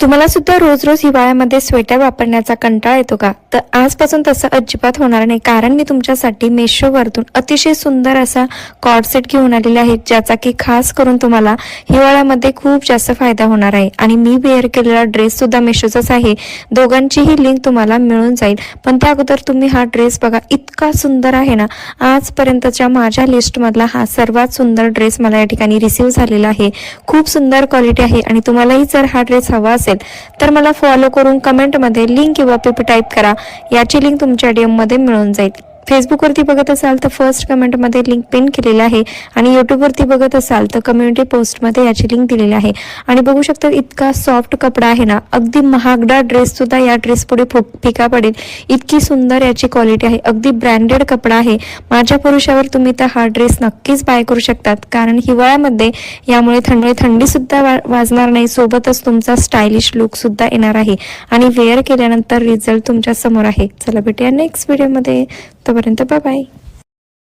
तुम्हाला सुद्धा रोज रोज हिवाळ्यामध्ये स्वेटर वापरण्याचा कंटाळा येतो का? तर आजपासून तसं अजिबात होणार नाही, कारण मी तुमच्यासाठी मेशोवरतून अतिशय सुंदर असा कॉर्ड सेट घेऊन आलेला आहे, ज्याचा की खास करून तुम्हाला हिवाळ्यामध्ये खूप जास्त फायदा होणार आहे. आणि मी वेअर केलेला ड्रेस सुद्धा मेशोचाच आहे. दोघांचीही लिंक तुम्हाला मिळून जाईल. पण त्या अगोदर तुम्ही हा ड्रेस बघा, इतका सुंदर आहे ना. आजपर्यंतच्या माझ्या लिस्टमधला हा सर्वात सुंदर ड्रेस मला या ठिकाणी रिसीव्ह झालेला आहे. खूप सुंदर क्वालिटी आहे. आणि तुम्हालाही जर हा ड्रेस हवा असेल तर मला फॉलो करून कमेंटमध्ये लिंक किंवा पीपी टाईप करा. याची लिंक तुमच्या DM मध्ये मिळून जाईल. फेसबुकवरती बघत असाल तर फर्स्ट कमेंटमध्ये लिंक पिन केलेलं आहे, आणि यूट्यूबवरती बघत असाल तर कम्युनिटी पोस्टमध्ये याची लिंक दिलेली आहे. आणि बघू शकता इतका सॉफ्ट कपडा आहे ना, अगदी महागडा ड्रेस सुद्धा या ड्रेस पुढे फिका पडेल इतकी सुंदर याची क्वालिटी आहे. अगदी ब्रँडेड कपडा आहे. माझ्या पुरुषावर तुम्ही तर हा ड्रेस नक्कीच बाय करू शकतात, कारण हिवाळ्यामध्ये यामुळे थंडी सुद्धा वाजणार नाही, सोबतच तुमचा स्टायलिश लुक सुद्धा येणार आहे. आणि वेअर केल्यानंतर रिझल्ट तुमच्या समोर आहे. चला भेटूया नेक्स्ट व्हिडिओमध्ये. तोपर्यंत बाय बाय.